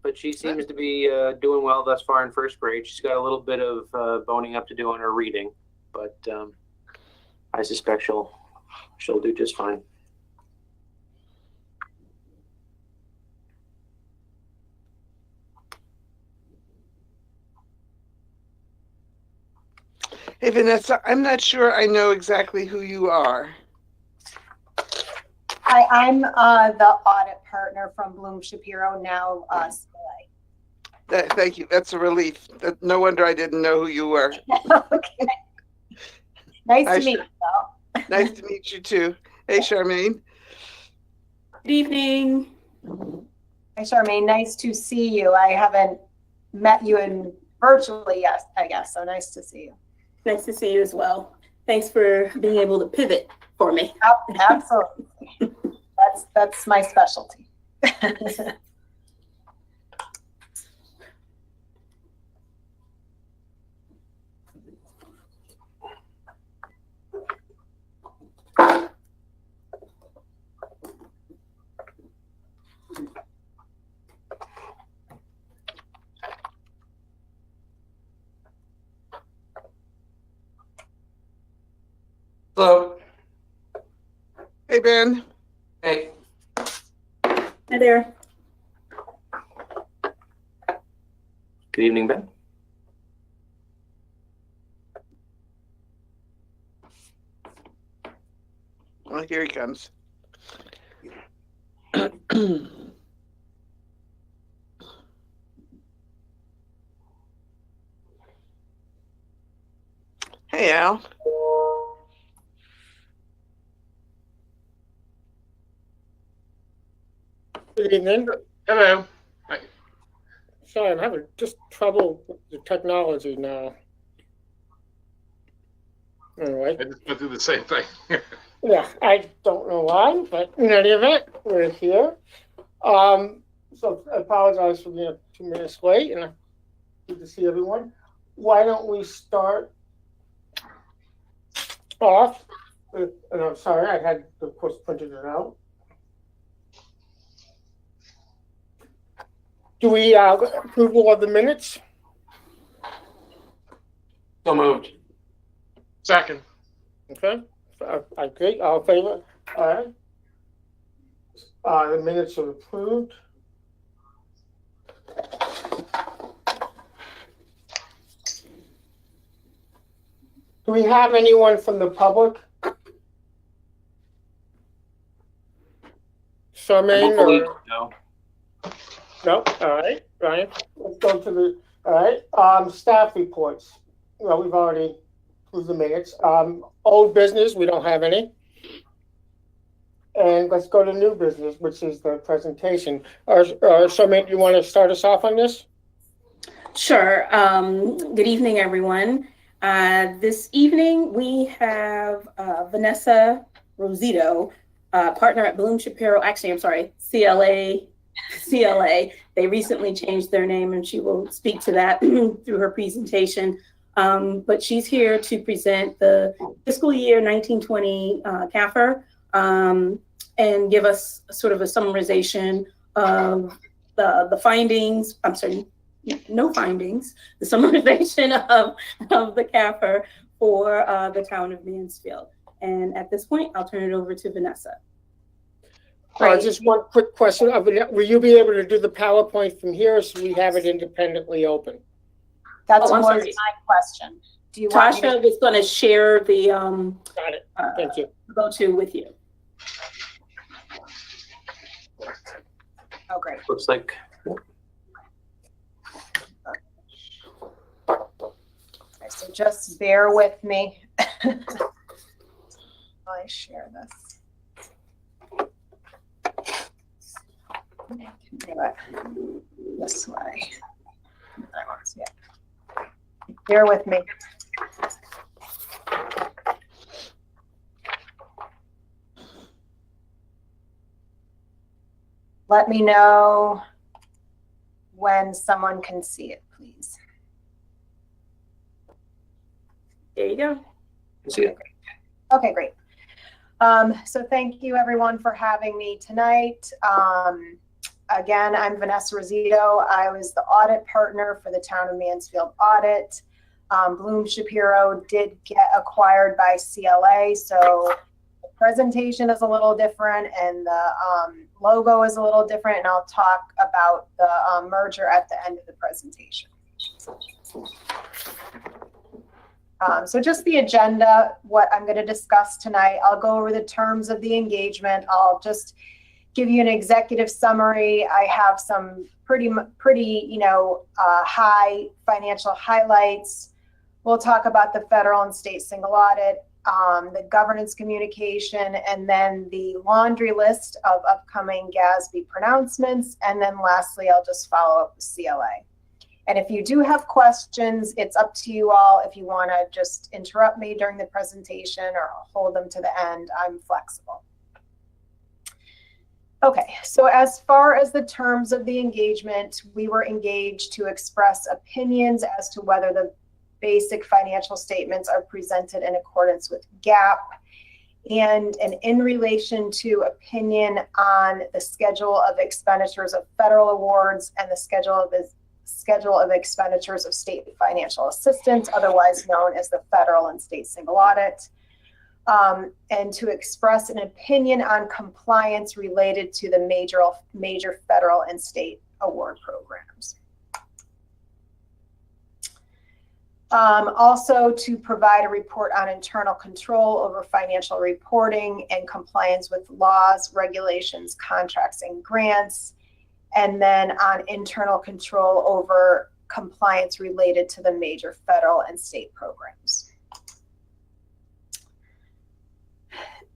but she seems to be doing well thus far in first grade. She's got a little bit of boning up to do on her reading, but I suspect she'll do just fine. Hey, Vanessa, I'm not sure I know exactly who you are. Hi, I'm the audit partner from Bloom Shapiro, now CLA. Thank you. That's a relief. No wonder I didn't know who you were. Okay. Nice to meet you, though. Nice to meet you, too. Hey, Charmaine. Good evening. Hi, Charmaine. Nice to see you. I haven't met you in virtually yet, I guess, so nice to see you. Nice to see you as well. Thanks for being able to pivot for me. Absolutely. That's my specialty. Hello. Hey, Ben. Hey. Hi there. Good evening, Ben. Oh, here he comes. Hey, Al. Good evening. Hello. Sorry, I'm having just trouble with the technology now. Anyway. I just went through the same thing. Yeah, I don't know why, but in any event, we're here. So I apologize for being 2 minutes late, and good to see everyone. Why don't we start off with, and I'm sorry, I had, of course, printed it out. Do we approval of the minutes? So moved. Second. Okay. I agree. All in favor? All right. The minutes are approved. Do we have anyone from the public? Charmaine or? No. No. All right, Ryan. Let's go to the. All right. Staff reports. Well, we've already approved the minutes. Old business. We don't have any. And let's go to new business, which is the presentation. Charmaine, you want to start us off on this? Sure. Good evening, everyone. This evening we have Vanessa Rosito, partner at Bloom Shapiro. Actually, I'm sorry, CLA. They recently changed their name, and she will speak to that through her presentation. But she's here to present the fiscal year 1920 CAFR and give us sort of a summarization of the findings. I'm sorry, no findings. The summarization of the CAFR for the town of Mansfield. And at this point, I'll turn it over to Vanessa. Just one quick question. Will you be able to do the PowerPoint from here, so we have it independently open? That's my question. Do you want Tasha was going to share the Got it. Thank you. go-to with you. Oh, great. Looks like. Okay, so just bear with me. I share this. Do it this way. Yeah. Bear with me. Let me know when someone can see it, please. There you go. See it. Okay, great. So thank you everyone for having me tonight. Again, I'm Vanessa Rosito. I was the audit partner for the town of Mansfield audit. Bloom Shapiro did get acquired by CLA, so the presentation is a little different and the logo is a little different, and I'll talk about the merger at the end of the presentation. So just the agenda, what I'm going to discuss tonight. I'll go over the terms of the engagement. I'll just give you an executive summary. I have some pretty high financial highlights. We'll talk about the federal and state single audit, the governance communication, and then the laundry list of upcoming GASB pronouncements. And then lastly, I'll just follow up with CLA. And if you do have questions, it's up to you all. If you want to just interrupt me during the presentation or hold them to the end, I'm flexible. Okay, so as far as the terms of the engagement, we were engaged to express opinions as to whether the basic financial statements are presented in accordance with GAAP, and in relation to opinion on the schedule of expenditures of federal awards and the schedule of expenditures of state financial assistance, otherwise known as the federal and state single audit, and to express an opinion on compliance related to the major federal and state award programs. Also to provide a report on internal control over financial reporting and compliance with laws, regulations, contracts, and grants, and then on internal control over compliance related to the major federal and state programs.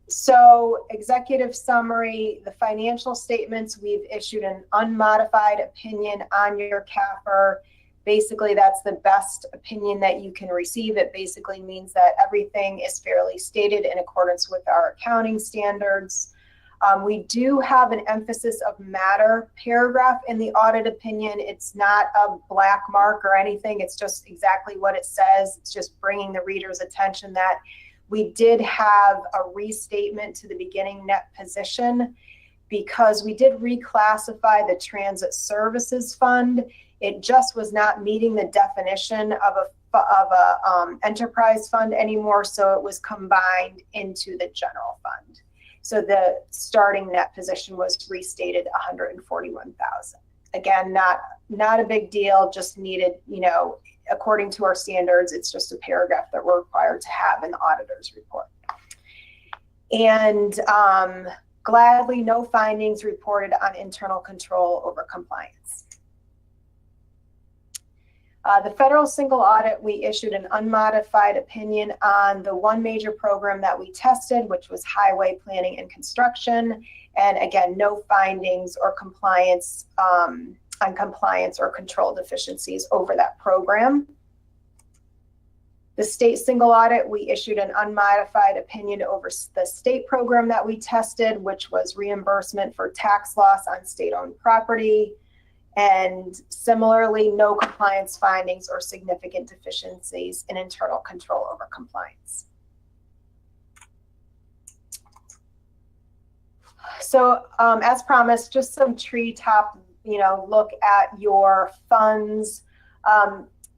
So executive summary, the financial statements, we've issued an unmodified opinion on your CAFR. Basically, that's the best opinion that you can receive. It basically means that everything is fairly stated in accordance with our accounting standards. We do have an emphasis of matter paragraph in the audit opinion. It's not a black mark or anything. It's just exactly what it says. It's just bringing the reader's attention that we did have a restatement to the beginning net position because we did reclassify the transit services fund. It just was not meeting the definition of a enterprise fund anymore, so it was combined into the general fund. So the starting net position was restated 141,000. Again, not a big deal, just needed, according to our standards, it's just a paragraph that we're required to have in the auditor's report. And gladly, no findings reported on internal control over compliance. The federal single audit, we issued an unmodified opinion on the one major program that we tested, which was highway planning and construction. And again, no findings or compliance on compliance or control deficiencies over that program. The state single audit, we issued an unmodified opinion over the state program that we tested, which was reimbursement for tax loss on state-owned property. And similarly, no compliance findings or significant deficiencies in internal control over compliance. So as promised, just some treetop, look at your funds.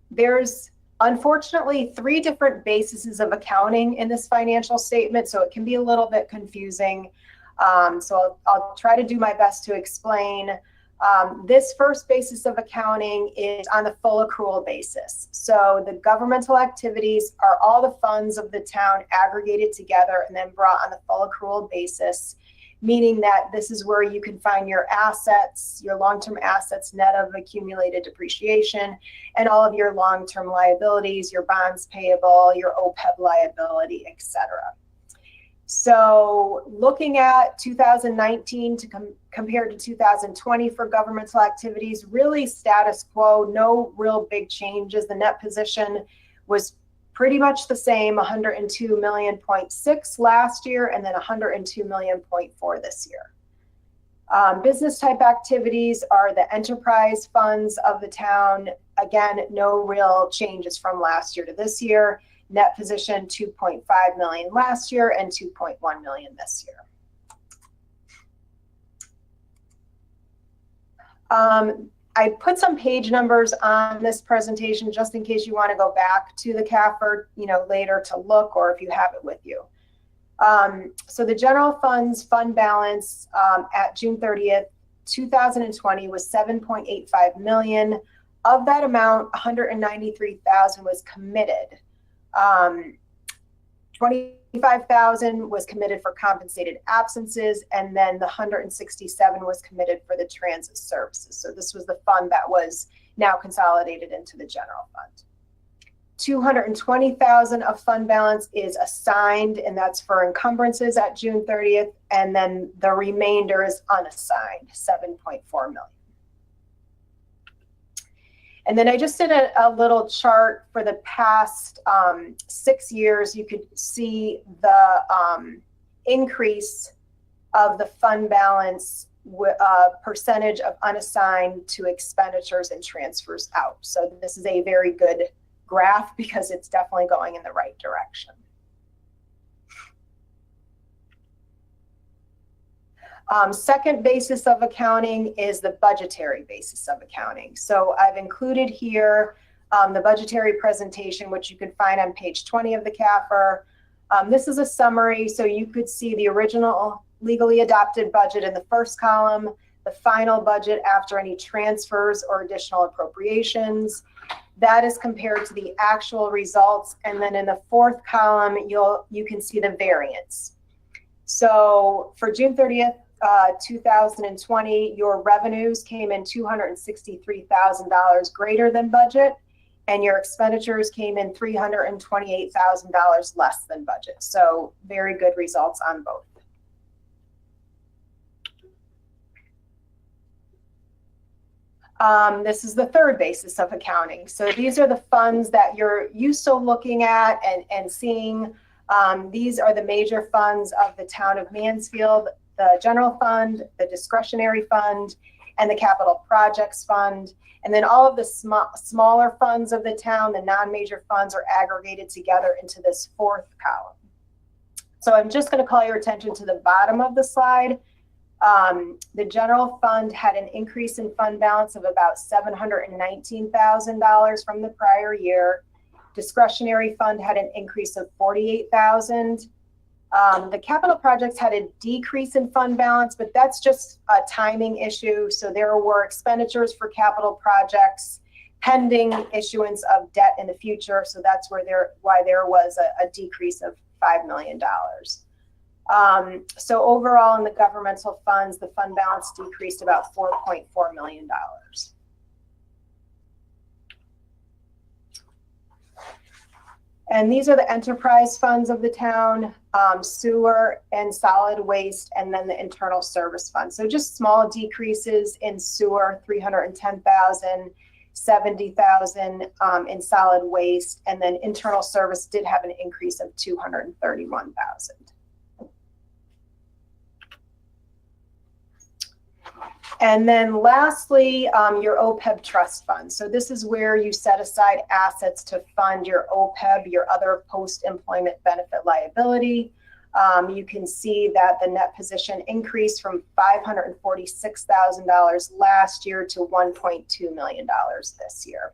There's unfortunately 3 different bases of accounting in this financial statement, so it can be a little bit confusing. So I'll try to do my best to explain. This first basis of accounting is on the full accrual basis. So the governmental activities are all the funds of the town aggregated together and then brought on the full accrual basis, meaning that this is where you can find your assets, your long-term assets net of accumulated depreciation, and all of your long-term liabilities, your bonds payable, your OPEB liability, etc. So looking at 2019 compared to 2020 for governmental activities, really status quo, no real big changes. The net position was pretty much the same, 102.6 million last year, and then 102.4 million this year. Business type activities are the enterprise funds of the town. Again, no real changes from last year to this year. Net position 2.5 million last year and 2.1 million this year. I put some page numbers on this presentation just in case you want to go back to the CAFR, later to look, or if you have it with you. So the general funds fund balance at June 30th, 2020 was 7.85 million. Of that amount, 193,000 was committed. 25,000 was committed for compensated absences, and then the 167 was committed for the transit services. So this was the fund that was now consolidated into the general fund. 220,000 of fund balance is assigned, and that's for encumbrances at June 30th, and then the remainder is unassigned, 7.4 million. And then I just did a little chart for the past 6 years. You could see the increase of the fund balance percentage of unassigned to expenditures and transfers out. So this is a very good graph because it's definitely going in the right direction. Second basis of accounting is the budgetary basis of accounting. So I've included here the budgetary presentation, which you can find on page 20 of the CAFR. This is a summary, so you could see the original legally adopted budget in the first column, the final budget after any transfers or additional appropriations. That is compared to the actual results, and then in the fourth column, you can see the variance. So for June 30th, 2020, your revenues came in $263,000 greater than budget, and your expenditures came in $328,000 less than budget. So very good results on both. This is the third basis of accounting. So these are the funds that you're used to looking at and seeing. These are the major funds of the town of Mansfield: the general fund, the discretionary fund, and the capital projects fund. And then all of the smaller funds of the town, the non-major funds, are aggregated together into this fourth column. So I'm just going to call your attention to the bottom of the slide. The general fund had an increase in fund balance of about $719,000 from the prior year. Discretionary fund had an increase of $48,000. The capital projects had a decrease in fund balance, but that's just a timing issue. So there were expenditures for capital projects pending issuance of debt in the future. So that's why there was a decrease of $5 million. So overall in the governmental funds, the fund balance decreased about $4.4 million. And these are the enterprise funds of the town: sewer and solid waste, and then the internal service fund. So just small decreases in sewer, 310,000, 70,000 in solid waste, and then internal service did have an increase of 231,000. And then lastly, your OPEB trust fund. So this is where you set aside assets to fund your OPEB, your other post-employment benefit liability. You can see that the net position increased from $546,000 last year to $1.2 million this year.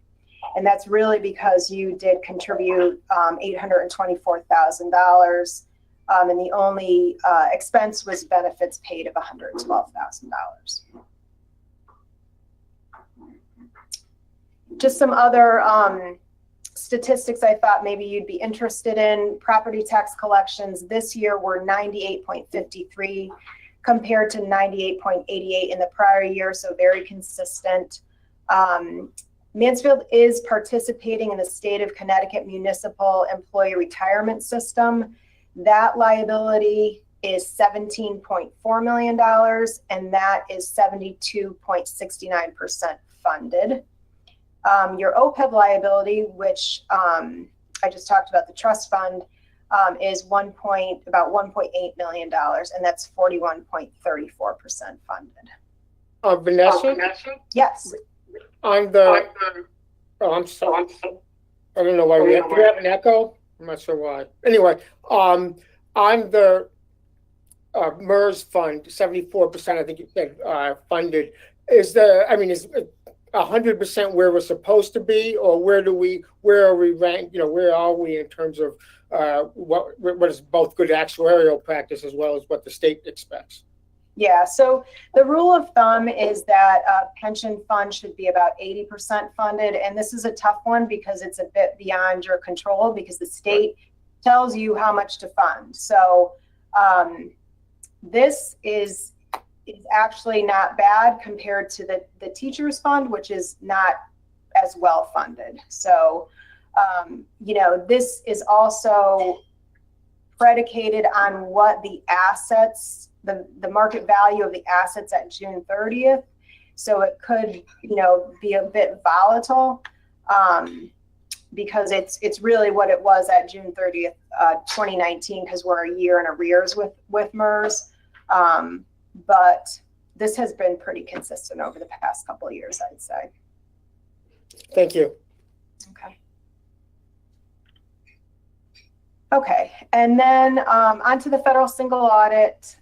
And that's really because you did contribute $824,000, and the only expense was benefits paid of $112,000. Just some other statistics I thought maybe you'd be interested in. Property tax collections this year were 98.53 compared to 98.88 in the prior year, so very consistent. Mansfield is participating in the state of Connecticut Municipal Employee Retirement System. That liability is $17.4 million, and that is 72.69% funded. Your OPEB liability, which I just talked about, the trust fund, is about $1.8 million, and that's 41.34% funded. Vanessa? Yes. I'm sorry. I don't know why do we have an echo? I'm not sure why. Anyway, on the MERS fund, 74%, I think you said, funded. is 100% where we're supposed to be, or where are we ranked? Where are we in terms of what is both good actuarial practice as well as what the state expects? Yeah, so the rule of thumb is that a pension fund should be about 80% funded. And this is a tough one because it's a bit beyond your control because the state tells you how much to fund. So this is actually not bad compared to the teachers fund, which is not as well funded. So, this is also predicated on what the assets, the market value of the assets at June 30th. So it could, be a bit volatile because it's really what it was at June 30th, 2019, because we're a year in arrears with MERS. But this has been pretty consistent over the past couple of years, I'd say. Thank you. Okay, and then onto the federal single audit.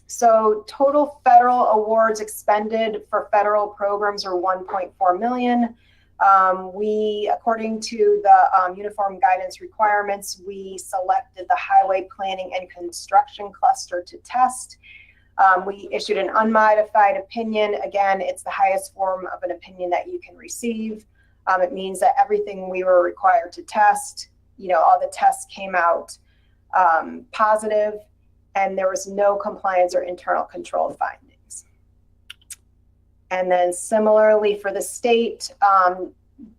So total federal awards expended for federal programs are $1.4 million. According to the uniform guidance requirements, we selected the highway planning and construction cluster to test. We issued an unmodified opinion. Again, it's the highest form of an opinion that you can receive. It means that everything we were required to test, all the tests came out positive, and there was no compliance or internal control findings. And then similarly for the state,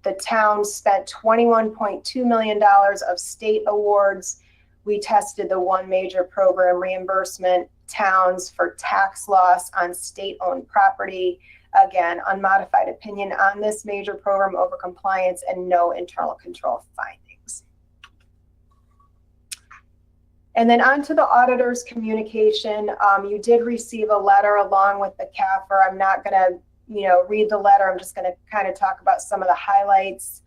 the town spent $21.2 million of state awards. We tested the one major program reimbursement towns for tax loss on state-owned property. Again, unmodified opinion on this major program over compliance and no internal control findings. And then onto the auditor's communication. You did receive a letter along with the CAFR. I'm not going to, read the letter. I'm just going to kind of talk about some of the highlights.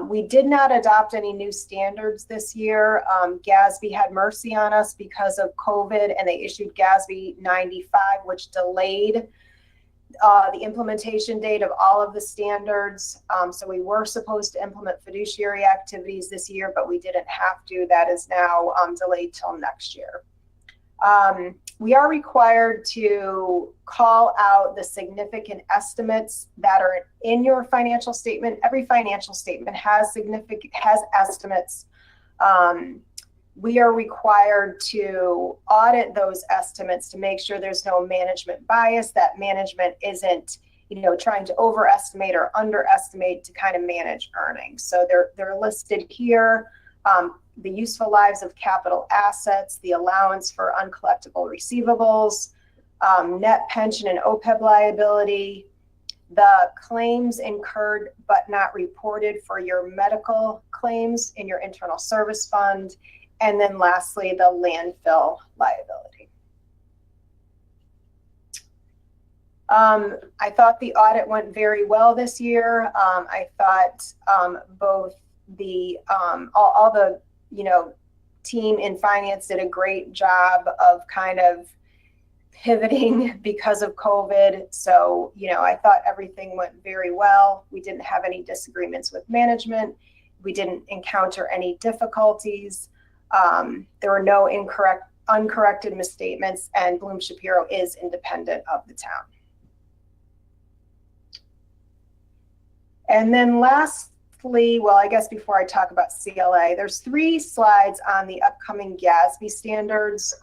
We did not adopt any new standards this year. GASB had mercy on us because of COVID, and they issued GASB 95, which delayed the implementation date of all of the standards. So we were supposed to implement fiduciary activities this year, but we didn't have to. That is now delayed till next year. We are required to call out the significant estimates that are in your financial statement. Every financial statement has estimates. We are required to audit those estimates to make sure there's no management bias, that management isn't, trying to overestimate or underestimate to kind of manage earnings. So they're listed here. The useful lives of capital assets, the allowance for uncollectible receivables, net pension and OPEB liability, the claims incurred but not reported for your medical claims in your internal service fund, and then lastly, the landfill liability. I thought the audit went very well this year. I thought both the all the team in finance did a great job of kind of pivoting because of COVID. So, I thought everything went very well. We didn't have any disagreements with management. We didn't encounter any difficulties. There were no uncorrected misstatements, and Bloom Shapiro is independent of the town. And then lastly, well, I guess before I talk about CLA, there's 3 slides on the upcoming GASB standards.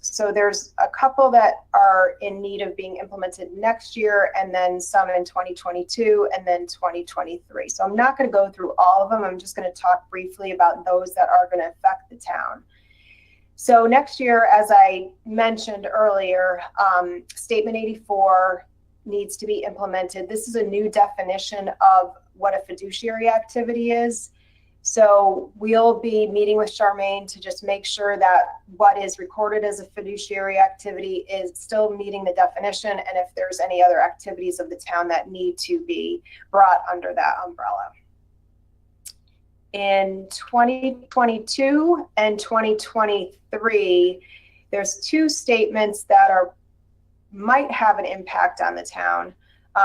So there's a couple that are in need of being implemented next year, and then some in 2022, and then 2023. So I'm not going to go through all of them. I'm just going to talk briefly about those that are going to affect the town. So next year, as I mentioned earlier, Statement 84 needs to be implemented. This is a new definition of what a fiduciary activity is. So we'll be meeting with Charmaine to just make sure that what is recorded as a fiduciary activity is still meeting the definition, and if there's any other activities of the town that need to be brought under that umbrella. In 2022 and 2023, there's 2 statements that are might have an impact on the town.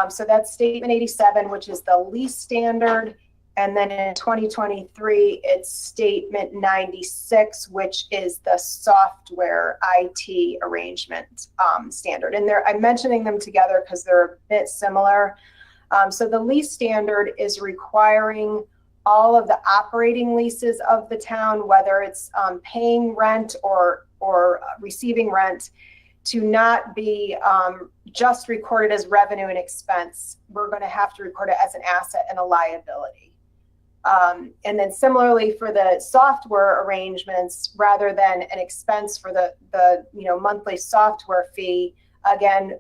So that's Statement 87, which is the lease standard. And then in 2023, it's Statement 96, which is the software IT arrangement standard. And I'm mentioning them together because they're a bit similar. So the lease standard is requiring all of the operating leases of the town, whether it's paying rent or receiving rent, to not be just recorded as revenue and expense. We're going to have to record it as an asset and a liability. And then similarly for the software arrangements, rather than an expense for the monthly software fee, again,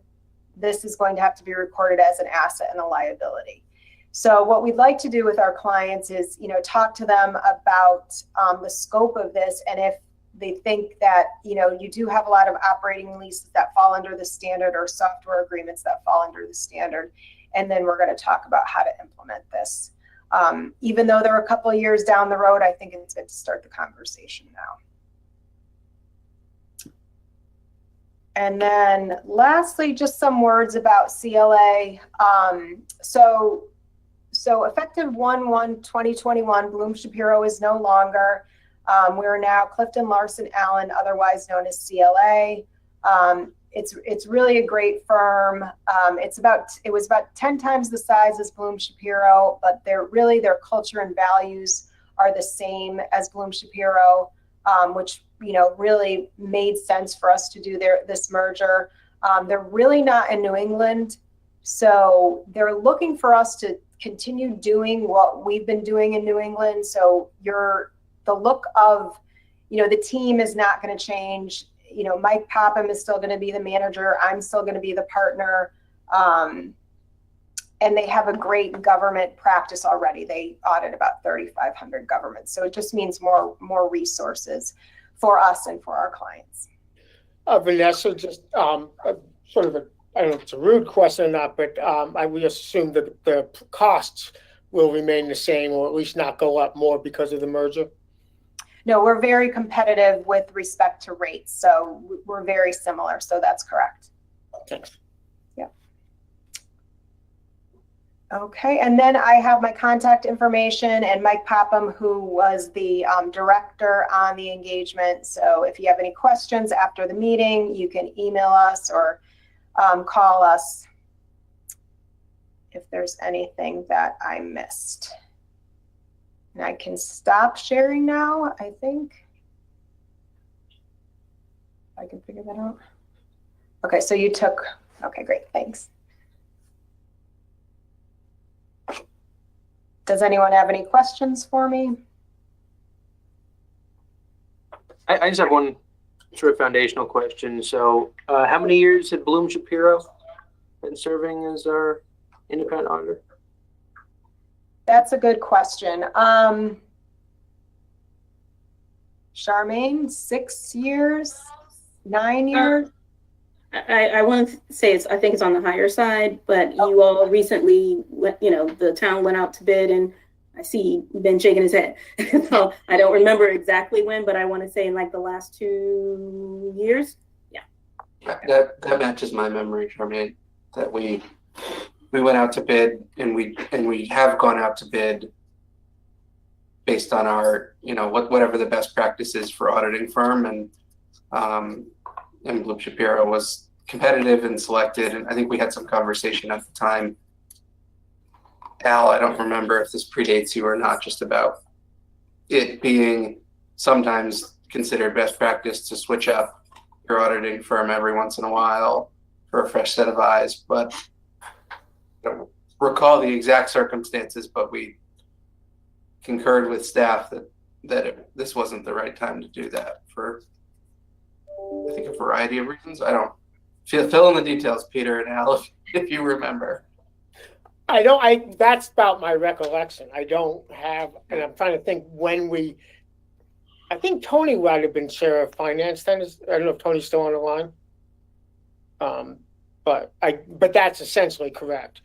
this is going to have to be recorded as an asset and a liability. So what we'd like to do with our clients is, talk to them about the scope of this, and if they think that, you do have a lot of operating leases that fall under the standard or software agreements that fall under the standard. And then we're going to talk about how to implement this. Even though they're a couple of years down the road, I think it's good to start the conversation now. And then lastly, just some words about CLA. So effective 1/1/2021, Bloom Shapiro is no longer. We're now Clifton Larson Allen, otherwise known as CLA. It's really a great firm. It was about 10 times the size as Bloom Shapiro, but their culture and values are the same as Bloom Shapiro, which really made sense for us to do this merger. They're really not in New England, so they're looking for us to continue doing what we've been doing in New England. So the look of, the team is not going to change. Mike Popham is still going to be the manager. I'm still going to be the partner. And they have a great government practice already. They audit about 3,500 governments. So it just means more resources for us and for our clients. Vanessa, just sort of I don't know if it's a rude question or not, but I would assume that the costs will remain the same, or at least not go up more because of the merger. No, we're very competitive with respect to rates. So we're very similar. So that's correct. Thanks. Yeah. Okay. And then I have my contact information and Mike Popham, who was the director on the engagement. So if you have any questions after the meeting, you can email us or call us if there's anything that I missed. And I can stop sharing now, I think. I can figure that out. Okay, so okay, great, thanks. Does anyone have any questions for me? I just have one sort of foundational question. So how many years had Bloom Shapiro been serving as our independent auditor? That's a good question. Charmaine, 6 years, 9 years? I want to say I think it's on the higher side, but you all recently, the town went out to bid, and I see Ben shaking his head. So I don't remember exactly when, but I want to say in like the last 2 years. Yeah. That matches my memory, Charmaine, that we went out to bid, and we have gone out to bid based on our, whatever the best practice is for auditing firm, and Bloom Shapiro was competitive and selected, and I think we had some conversation at the time. Al, I don't remember if this predates you or not, just about it being sometimes considered best practice to switch up your auditing firm every once in a while for a fresh set of eyes, but I don't recall the exact circumstances, but we concurred with staff that this wasn't the right time to do that for, I think, a variety of reasons. I don't fill in the details, Peter and Al, if you remember. That's about my recollection. I don't have, and I'm trying to think when I think Tony might have been chair of finance then. I don't know if Tony's still on the line. But that's essentially correct.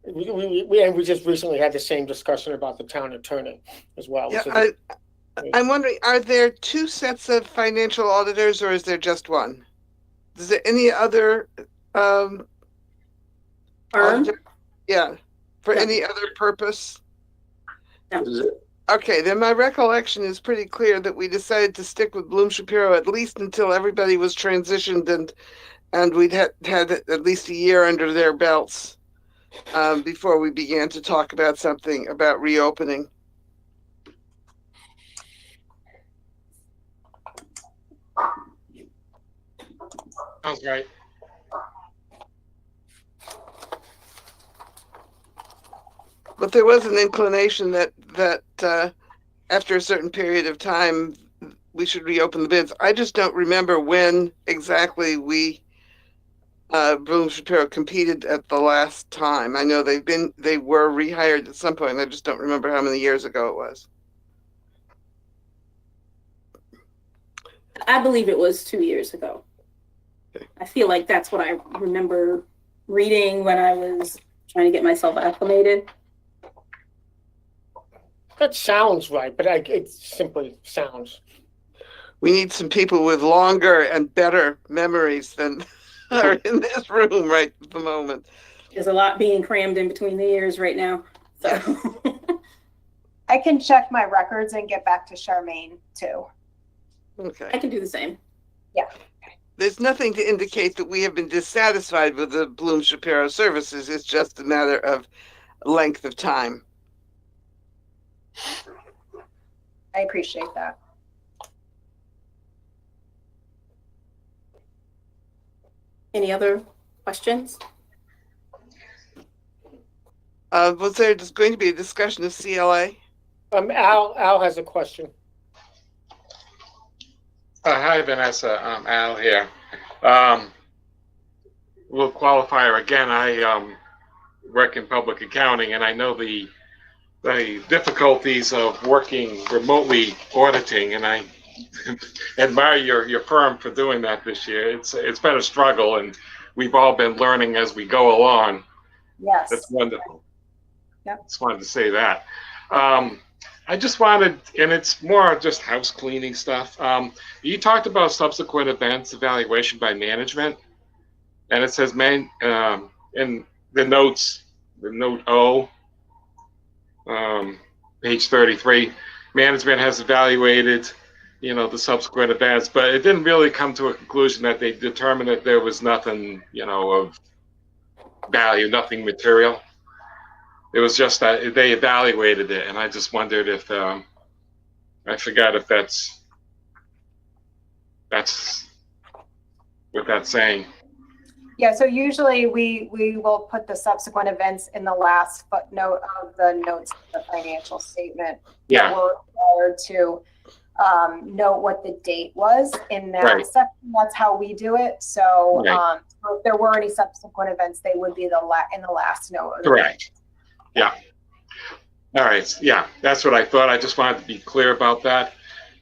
We just recently had the same discussion about the town attorney as well. Yeah, So I'm wondering, are there two sets of financial auditors, or is there just one? Is there any other I'll Firm? yeah, for Yeah. any other purpose. This is it. Okay, then my recollection is pretty clear that we decided to stick with Bloom Shapiro at least until everybody was transitioned and we'd had at least a year under their belts before we began to talk about something about reopening. Sounds right. But there was an inclination that after a certain period of time, we should reopen the bids. I just don't remember when exactly Bloom Shapiro competed at the last time. I know they were rehired at some point. I just don't remember how many years ago it was. I believe it was 2 years ago. Okay. I feel like that's what I remember reading when I was trying to get myself acclimated. That sounds right, but it simply sounds. We need some people with longer and better memories than are in this room right at the moment. There's a lot being crammed in between the ears right now. So I can check my records and get back to Charmaine too. Okay. I can do the same. There's nothing to indicate that we have been dissatisfied with the Bloom Shapiro services. It's just a matter of length of time. I appreciate that. Any other questions? Was there just going to be a discussion of CLA? Al has a question. Hi, Vanessa. Al here. Little qualifier again. I work in public accounting, and I know the difficulties of working remotely auditing, and I admire your firm for doing that this year. It's been a struggle, and we've all been learning as we go along. Yes. That's wonderful. Yep. Just wanted to say that. I just wanted, and it's more just house cleaning stuff. You talked about subsequent events evaluation by management, and it says in the notes, the note O, page 33, management has evaluated, the subsequent events, but it didn't really come to a conclusion that they determined that there was nothing, of value, nothing material. It was just that they evaluated it, and I just wondered if I forgot if that's what that's saying. Yeah, so usually we will put the subsequent events in the last footnote of the notes of the financial statement. Yeah. We're required to note what the date was in that Right. section. That's how we do it. So, Right. so if there were any subsequent events, they would be in the last note. Of the Correct. Yeah. All right. Yeah, that's what I thought. I just wanted to be clear about that.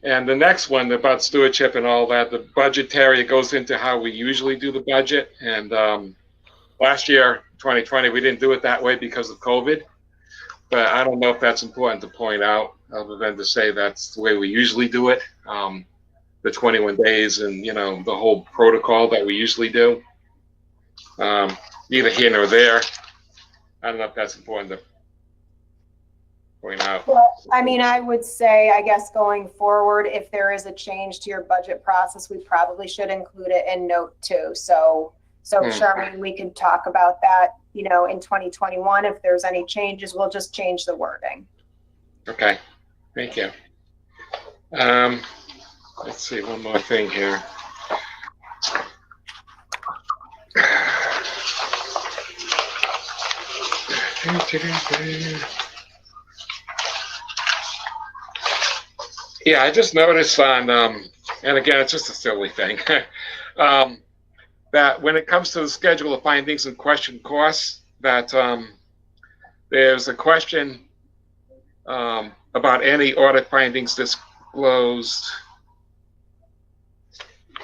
And the next one about stewardship and all that, the budgetary, it goes into how we usually do the budget. And last year, 2020, we didn't do it that way because of COVID. But I don't know if that's important to point out, other than to say that's the way we usually do it. The 21 days and, the whole protocol that we usually do. Neither here nor there. I don't know if that's important to point out. Well, I mean, I would say, I guess going forward, if there is a change to your budget process, we probably should include it in note 2. So Charmaine, we could talk about that, in 2021. If there's any changes, we'll just change the wording. Okay, thank you. Let's see, one more thing here. Yeah, I just noticed on, and again, it's just a silly thing, that when it comes to the schedule of findings and question costs, that there's a question about any audit findings disclosed.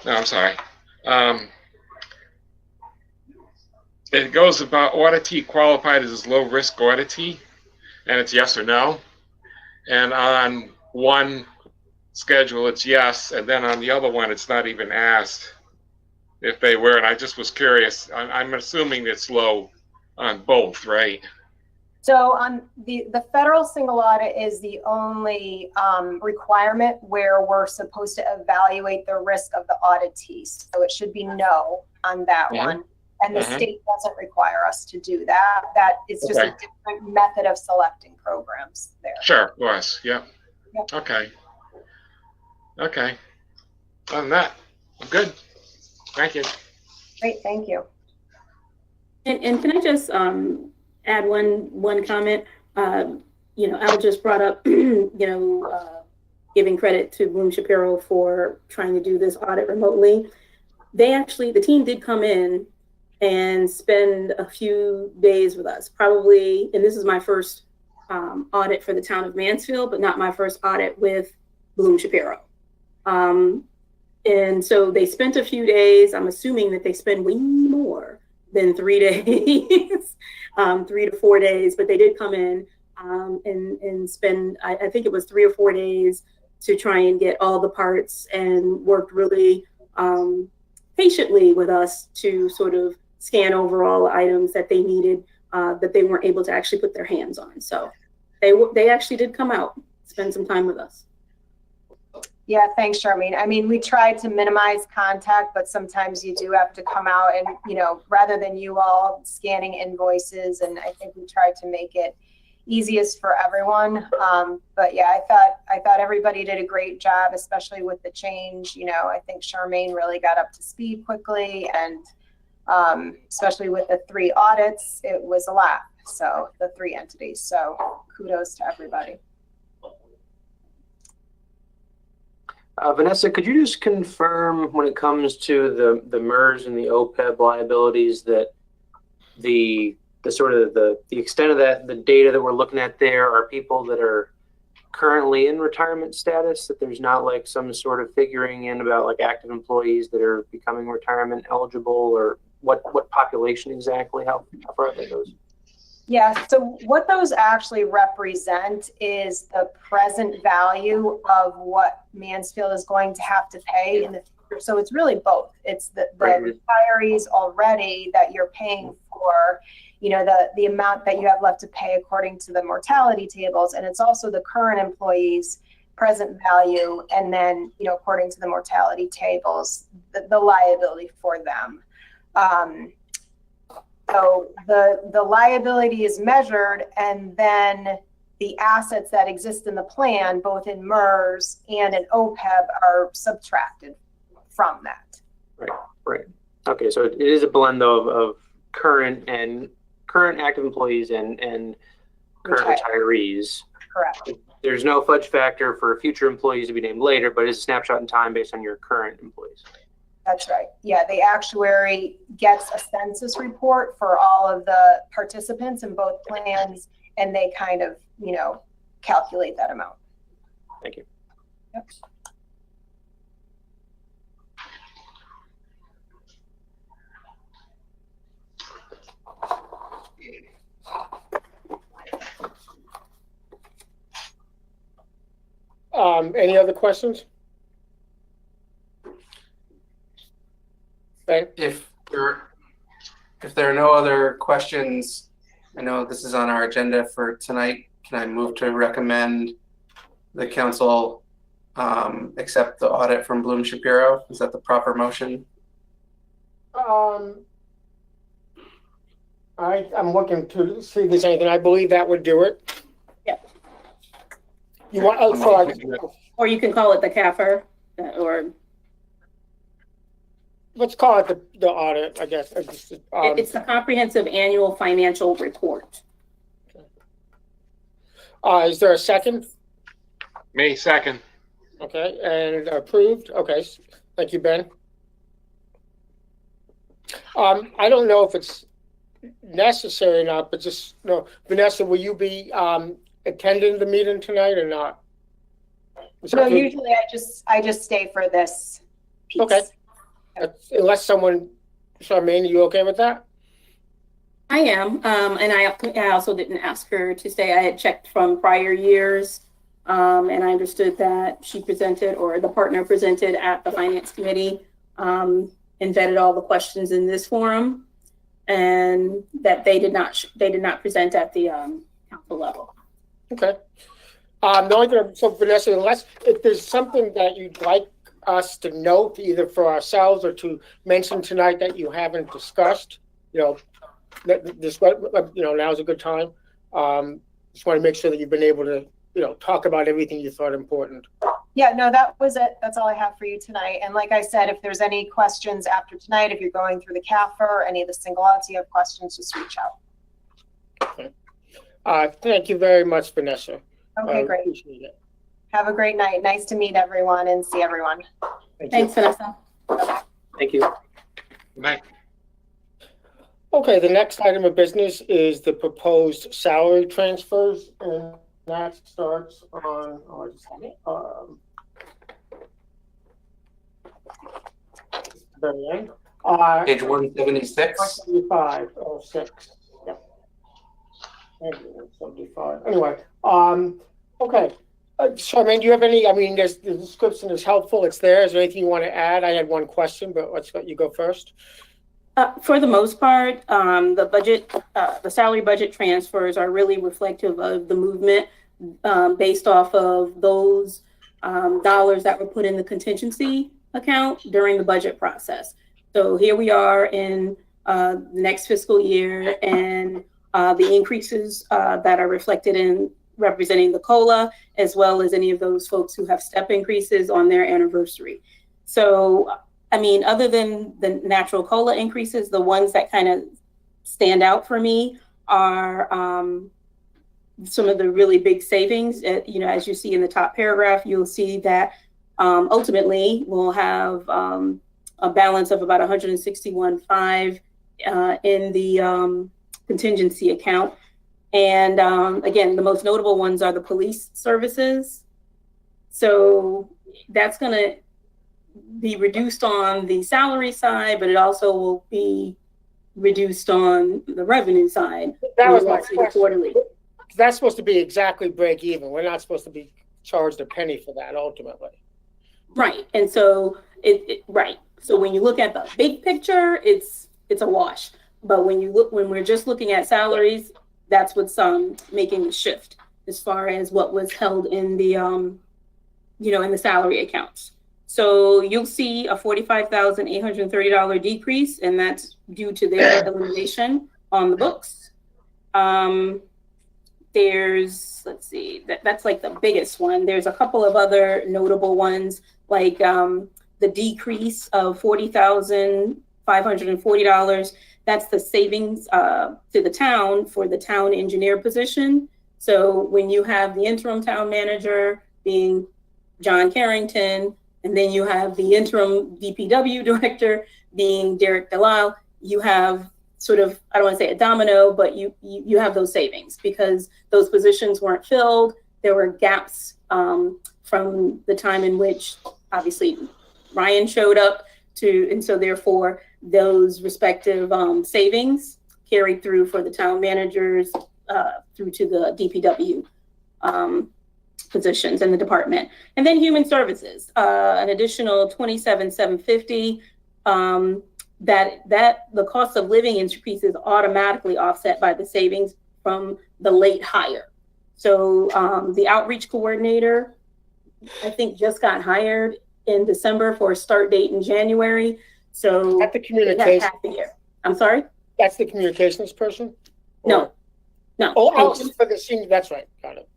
No, I'm sorry. It goes about auditee qualified as low risk auditee, and it's yes or no. And on one schedule, it's yes, and then on the other one, it's not even asked if they were, and I just was curious. I'm assuming it's low on both, right? So on the federal single audit is the only requirement where we're supposed to evaluate the risk of the auditees. So it should be no on that one. And the state doesn't require us to do that. That is just a different method of selecting programs there. Sure, of course. Yeah. Yep. Okay. Okay. Other than that, I'm good. Thank you. Great, thank you. And can I just add one comment? You know, Al just brought up, giving credit to Bloom Shapiro for trying to do this audit remotely. The team did come in and spend a few days with us, probably, and this is my first audit for the town of Mansfield, but not my first audit with Bloom Shapiro. And so they spent a few days. I'm assuming that they spend way more than 3 days, 3 to 4 days, but they did come in and spend, I think it was 3 or 4 days to try and get all the parts, and worked really patiently with us to sort of scan over all the items that they needed that they weren't able to actually put their hands on. So they actually did come out, spend some time with us. Yeah, thanks, Charmaine. I mean, we tried to minimize contact, but sometimes you do have to come out and, rather than you all scanning invoices, and I think we tried to make it easiest for everyone. But yeah, I thought everybody did a great job, especially with the change. I think Charmaine really got up to speed quickly, and especially with the 3 audits, it was a lot. So the 3 entities. So kudos to everybody. Vanessa, could you just confirm when it comes to the MERS and the OPEB liabilities that the sort of the extent of that, the data that we're looking at there are people that are currently in retirement status, that there's not like some sort of figuring in about like active employees that are becoming retirement eligible, or what population exactly, how far that goes? Yeah, so what those actually represent is the present value of what Mansfield is going to have to pay in the future. So it's really both. It's the retirees already that you're paying for, the amount that you have left to pay according to the mortality tables. And it's also the current employees' present value. And then, according to the mortality tables, the liability for them. So the liability is measured, and then the assets that exist in the plan, both in MERS and in OPEB, are subtracted from that. Right. Okay, so it is a blend of current active employees and current retirees. Correct. There's no fudge factor for future employees to be named later, but it's a snapshot in time based on your current employees. That's right. Yeah, the actuary gets a census report for all of the participants in both plans, and they kind of, calculate that amount. Thank you. Yep. Any other questions? Ben? If there are no other questions, I know this is on our agenda for tonight. Can I move to recommend the council accept the audit from Bloom Shapiro? Is that the proper motion? I'm looking to see if there's anything. I believe that would do it. Yeah. You want? Or you can call it the CAFR, or let's call it the audit, I guess. it's the Comprehensive Annual Financial Report. Is there a second? Me, second. Okay, and approved. Okay, thank you, Ben. I don't know if it's necessary or not, but just Vanessa, will you be attending the meeting tonight or not? No, usually I just stay for this piece. Okay. Unless someone, Charmaine, are you okay with that? I am, and I also didn't ask her to stay. I had checked from prior years, and I understood that she presented, or the partner presented at the Finance Committee, and and vetted all the questions in this forum, and that they did not present at the council level. Okay. The only thing, so Vanessa, unless if there's something that you'd like us to note, either for ourselves or to mention tonight that you haven't discussed, this, now's a good time. Just want to make sure that you've been able to, talk about everything you thought important. Yeah, no, that was it. That's all I have for you tonight. And like I said, if there's any questions after tonight, if you're going through the CAFR, any of the single outs, you have questions, just reach out. Okay. Thank you very much, Vanessa. Okay, great. Appreciate it. Have a great night. Nice to meet everyone and see everyone. Thanks, Vanessa. Thank you. Good night. Okay, the next item of business is the proposed salary transfers, and that starts on, very end. Page 176. 175, 06. Yep. 175. Anyway, okay. Charmaine, do you have any, the description is helpful. It's there. Is there anything you want to add? I had one question, but let's let you go first. For the most part, the salary budget transfers are really reflective of the movement based off of those dollars that were put in the contingency account during the budget process. So here we are in the next fiscal year, and the increases that are reflected in representing the COLA, as well as any of those folks who have step increases on their anniversary. So other than the natural COLA increases, the ones that kind of stand out for me are some of the really big savings. As you see in the top paragraph, you'll see that ultimately we'll have a balance of about 161.5 in the contingency account. And again, the most notable ones are the police services. So that's going to be reduced on the salary side, but it also will be reduced on the revenue side. That was my question. Quarterly. That's supposed to be exactly break even. We're not supposed to be charged a penny for that ultimately. Right. And so right. So when you look at the big picture, it's a wash. But when we're just looking at salaries, that's what's making the shift as far as what was held in the in the salary accounts. So you'll see a $45,830 decrease, and that's due to their elimination on the books. There's, let's see, that's like the biggest one. There's a couple of other notable ones, like the decrease of $40,540. That's the savings to the town for the town engineer position. So when you have the interim town manager being John Carrington, and then you have the interim DPW director being Derek Delisle, you have sort of, I don't want to say a domino, but you have those savings because those positions weren't filled. There were gaps from the time in which obviously Ryan showed up and so therefore those respective savings carried through for the town managers through to the DPW positions in the department. And then human services, an additional $27,750. That the cost of living increase is automatically offset by the savings from the late hire. So the outreach coordinator, I think, just got hired in December for a start date in January. So at the communications, half the year. I'm sorry? That's the communications person? No. Oh, for the senior, that's right. Got it.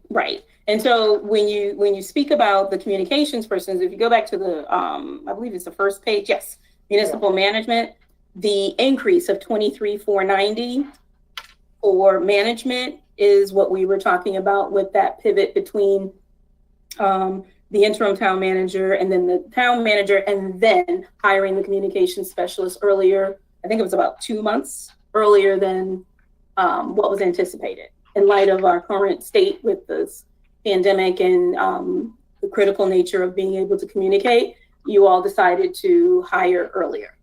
Right. And so when you speak about the communications persons, if you go back to the, I believe it's the first page, yes, municipal management, the increase of $23,490 for management is what we were talking about with that pivot between the interim town manager and then the town manager, and then hiring the communications specialist earlier. I think it was about 2 months earlier than what was anticipated in light of our current state with this pandemic and the critical nature of being able to communicate. You all decided to hire earlier.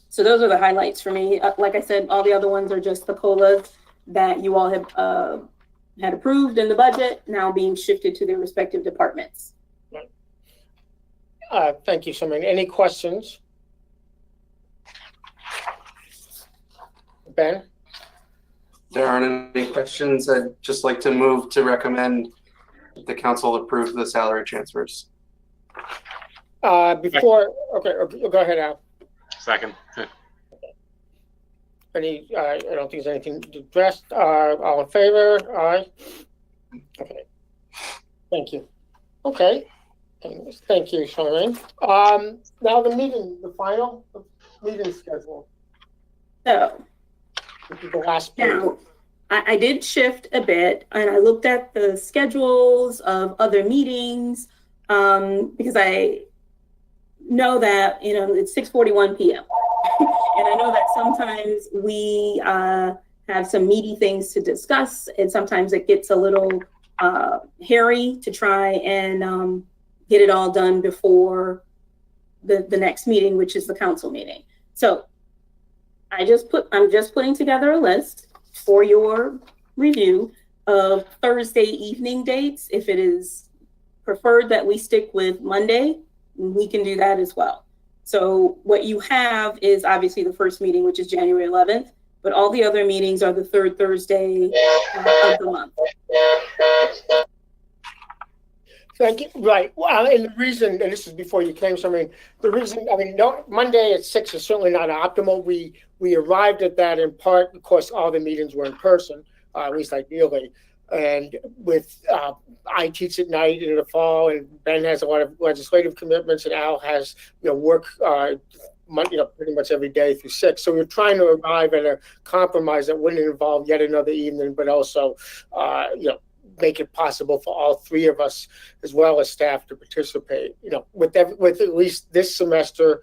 So those are the highlights for me. Like I said, all the other ones are just the COLAs that you all have had approved in the budget, now being shifted to their respective departments. Thank you, Charmaine. Any questions? Ben? There aren't any questions. I'd just like to move to recommend the council approve the salary transfers. Okay, go ahead, Al. Second. I don't think there's anything addressed. All in favor? Aye. Okay. Thank you. Okay. Thank you, Charmaine. Now the final meeting schedule. So This is the last page. now, I did shift a bit, and I looked at the schedules of other meetings because I know that it's 6:41 p.m. and I know that sometimes we have some meaty things to discuss, and sometimes it gets a little hairy to try and get it all done before the next meeting, which is the council meeting. So I'm just putting together a list for your review of Thursday evening dates. If it is preferred that we stick with Monday, we can do that as well. So what you have is obviously the first meeting, which is January 11th, but all the other meetings are the third Thursday of the month. Thank you. Right. Well, and the reason, and this is before you came, so the reason, no, Monday at 6 is certainly not optimal. We arrived at that in part because all the meetings were in person, at least ideally. And with, I teach at night in the fall, and Ben has a lot of legislative commitments, and Al has, work, pretty much every day through 6. So we're trying to arrive at a compromise that wouldn't involve yet another evening, but also, make it possible for all three of us, as well as staff, to participate. With at least this semester,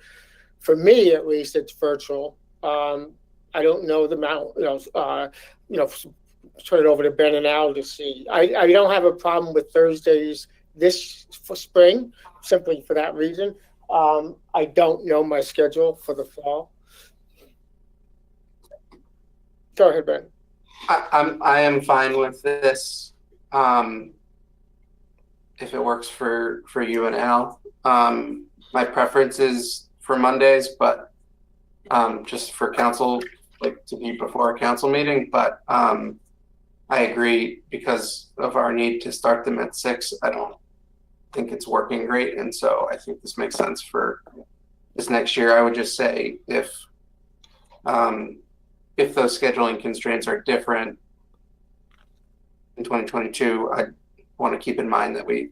for me at least, it's virtual. I don't know the amount. Turn it over to Ben and Al to see. I don't have a problem with Thursdays this for spring, simply for that reason. I don't know my schedule for the fall. Go ahead, Ben. I am fine with this. If it works for you and Al. My preference is for Mondays, but just for council, like to be before a council meeting. But I agree, because of our need to start them at 6, I don't think it's working great, and so I think this makes sense for this next year. I would just say if those scheduling constraints are different in 2022, I want to keep in mind that we,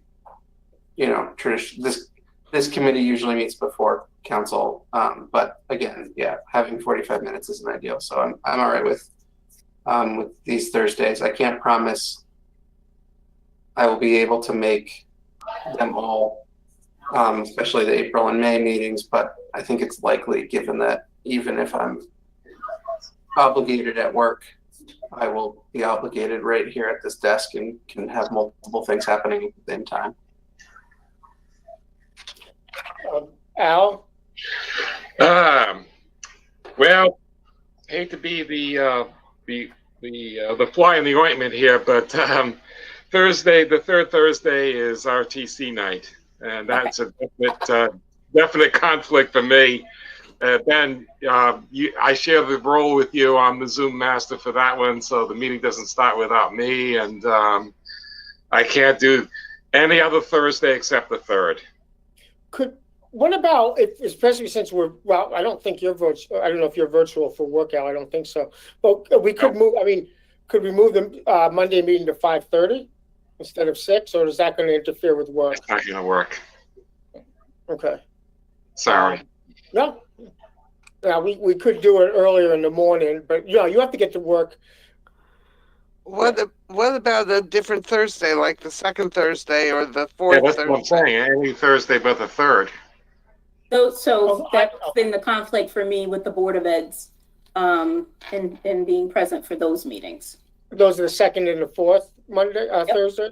this committee usually meets before council, but again, having 45 minutes isn't ideal. So I'm all right with these Thursdays. I can't promise I will be able to make them all, especially the April and May meetings, but I think it's likely, given that even if I'm obligated at work, I will be obligated right here at this desk and can have multiple things happening at the same time. Al? Well, hate to be the fly in the ointment here, but the third Thursday is RTC night, and that's a definite conflict for me. Ben, I share the role with you. I'm the Zoom master for that one, so the meeting doesn't start without me, and I can't do any other Thursday except the 3rd. What about, especially since I don't think you're virtual. I don't know if you're virtual for work, Al. I don't think so. But we could move. Could we move the Monday meeting to 5:30 instead of 6, or is that going to interfere with work? It's not going to work. Okay. Sorry. No. Now we could do it earlier in the morning, but you have to get to work. What about a different Thursday, like the second Thursday or the fourth That's Thursday? what I'm saying. Any Thursday but the 3rd. So that's been the conflict for me with the Board of Eds, and being present for those meetings. Those are the 2nd and the 4th Monday, Thursday.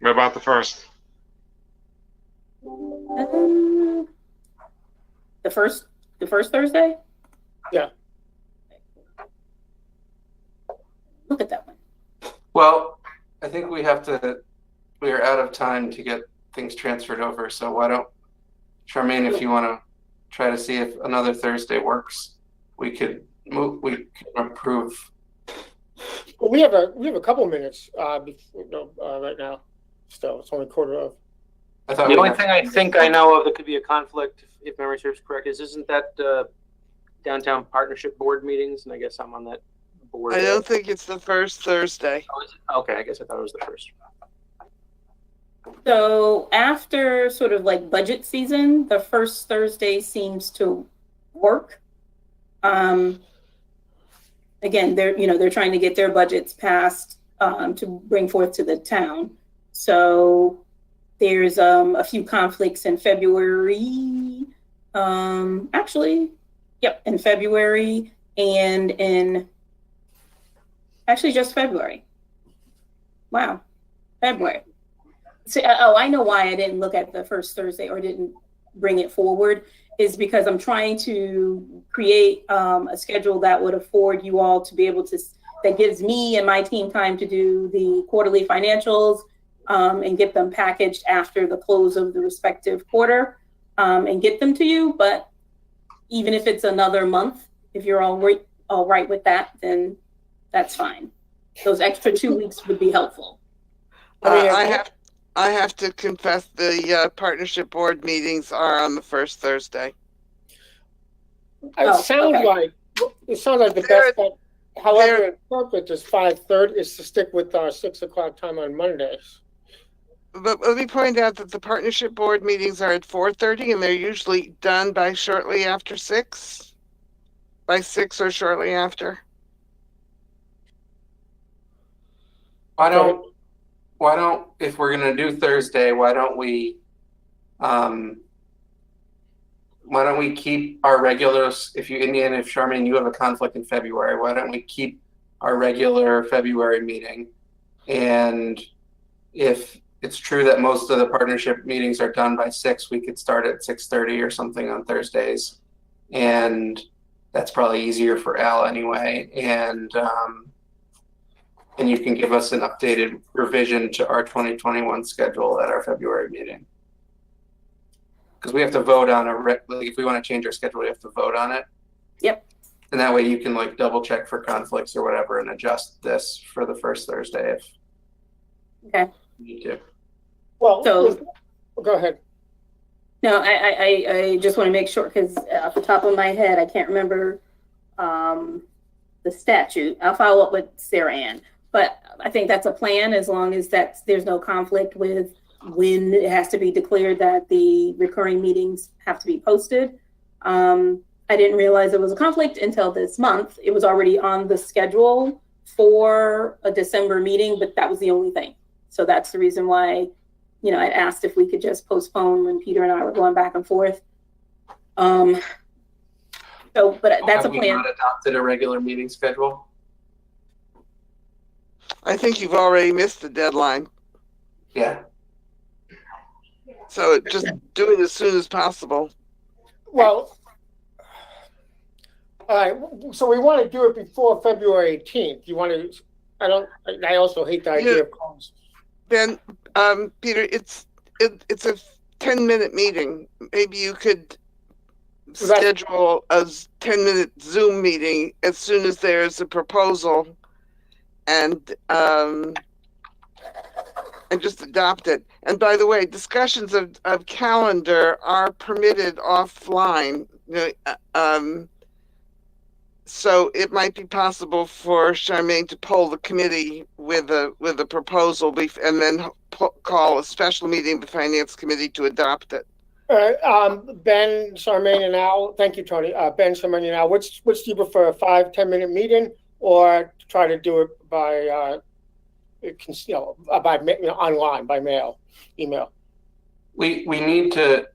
What about the 1st? The first Thursday? Yeah. Look at that one. Well, think we are out of time to get things transferred over. So why don't, Charmaine, if you want to try to see if another Thursday works, we could approve. Well, we have a couple minutes right now. Still, it's only quarter of. I thought The we only had- thing I think I know of that could be a conflict, if memory serves correct, isn't that downtown partnership board meetings? And I guess I'm on that board. I don't think it's the first Thursday. Oh, is it? Okay, I guess I thought it was the first. So after sort of like budget season, the first Thursday seems to work. Again, they're trying to get their budgets passed to bring forth to the town. So there's a few conflicts in February. In February and in just February. Wow, February. So, I know why I didn't look at the first Thursday or didn't bring it forward is because I'm trying to create a schedule that would afford you all to be able to, that gives me and my team time to do the quarterly financials and get them packaged after the close of the respective quarter and get them to you. But even if it's another month, if you're all right with that, then that's fine. Those extra 2 weeks would be helpful. I have to confess the partnership board meetings are on the first Thursday. It sounds like the best bet. However, interpret is 5:30 is to stick with our 6 o'clock time on Mondays. But let me point out that the partnership board meetings are at 4:30 and they're usually done by shortly after 6. By 6 or shortly after. Why don't, if we're going to do Thursday, why don't we keep our regulars, if Charmaine, you have a conflict in February, why don't we keep our regular February meeting? And if it's true that most of the partnership meetings are done by 6, we could start at 6:30 or something on Thursdays. And that's probably easier for Al anyway. And you can give us an updated revision to our 2021 schedule at our February meeting. Because we have to vote on if we want to change our schedule, we have to vote on it. Yep. And that way you can like double check for conflicts or whatever and adjust this for the first Thursday if you need to. Well, So- go ahead. No, I just want to make sure because off the top of my head, I can't remember the statute. I'll follow up with Sarah Ann. But I think that's a plan as long as there's no conflict with when it has to be declared that the recurring meetings have to be posted. I didn't realize there was a conflict until this month. It was already on the schedule for a December meeting, but that was the only thing. So that's the reason why, I asked if we could just postpone when Peter and I were going back and forth. But that's a Have we plan. not adopted a regular meeting schedule? I think you've already missed the deadline. Yeah. So just do it as soon as possible. Well, all right. So we want to do it before February 18th. You want to? I also hate the idea of calls. Then, Peter, it's a 10-minute meeting. Maybe you could schedule a 10-minute Zoom meeting as soon as there's a proposal, and just adopt it. And by the way, discussions of calendar are permitted offline. So it might be possible for Charmaine to poll the committee with a proposal and then call a special meeting of the Finance Committee to adopt it. All right, Ben, Charmaine, and Al. Thank you, Tony. Ben, Charmaine, and Al. Which do you prefer, a 5-10-minute meeting, or try to do it by online, by mail, email? We need to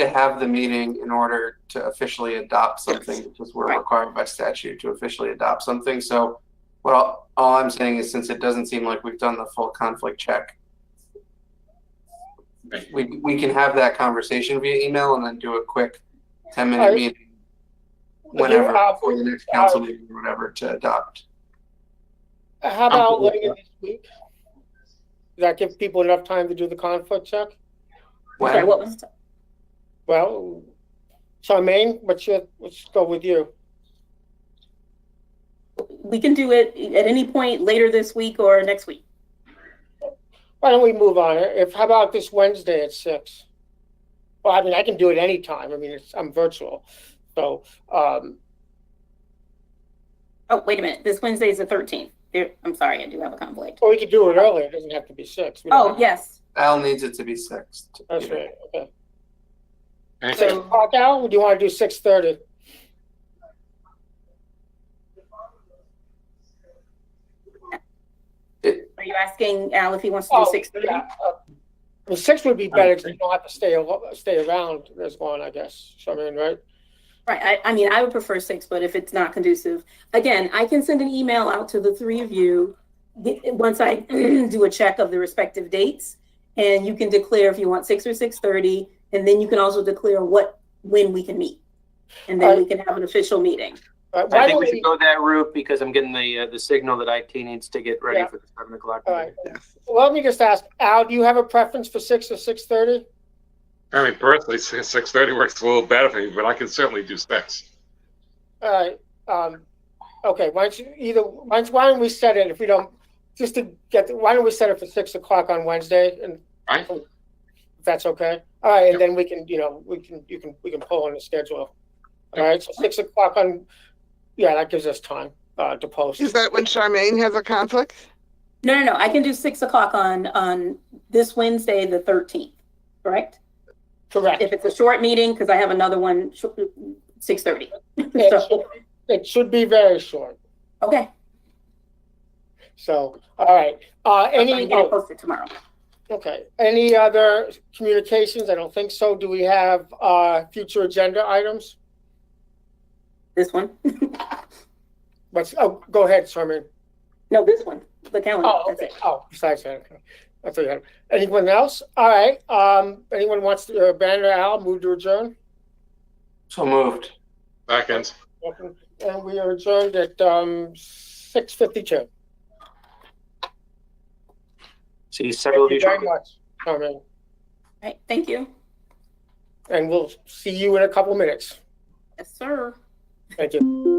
have the meeting in order to officially adopt something, because we're required by statute to officially adopt something. So all I'm saying is, since it doesn't seem like we've done the full conflict check, we can have that conversation via email and then do a quick 10-minute meeting whenever, for the next council meeting or whatever, to adopt. How about later this week? Does that give people enough time to do the conflict check? Sorry, When? what was it? Well, Charmaine, let's go with you. We can do it at any point later this week or next week. Why don't we move on? How about this Wednesday at 6? Well, I mean, I can do it anytime. I mean, I'm virtual. So, Oh, wait a minute. This Wednesday is the 13th. I'm sorry, I do have a conflict. or we could do it earlier. It doesn't have to be 6. We don't Oh, have- yes. Al needs it to be 6. That's right. Okay. Anything? 6 o'clock, Al? Or do you want to do 6:30? Are you asking Al if he wants to do 6:30? Yeah. Well, 6 would be better because you don't have to stay around as long, I guess. Charmaine, right? Right. I mean, I would prefer 6, but if it's not conducive, again, I can send an email out to the 3 of you once I do a check of the respective dates, and you can declare if you want 6 or 6:30, and then you can also declare when we can meet, and then we can have an official meeting. Why I think don't we should go that route because I'm getting the signal that IT needs to get ready Yeah. for the 7 o'clock. All right. Let me just ask, Al, do you have a preference for 6 or 6:30? I mean, personally, 6:30 works a little better for me, but I can certainly do 6. All right. Okay. Why don't we set it if we don't just to get? Why don't we set it for 6 o'clock on Wednesday? And Right? if that's okay. All right, and Yep. then we can you can pull on the schedule. All right. So 6 o'clock on. Yeah, that gives us time to post. Is that when Charmaine has a conflict? No. I can do 6 o'clock on this Wednesday, the 13th, correct? Correct. If it's a short meeting, because I have another one, 6:30. So, It should be very short. okay. So, all right. I'll try Any and get it posted tomorrow. okay. Any other communications? I don't think so. Do we have future agenda items? This one. Go ahead, Charmaine. No, this one. The calendar. Oh, That's okay. it. Oh, besides that, okay. That's what you had. Anyone else? All right. Anyone wants to, Banner Al, move to adjourn? So moved. Seconds. And we are adjourned at 6:52. See several of Thank you. you very much, Charmaine. All right. Thank you. And we'll see you in a couple minutes. Yes, sir. Thank you.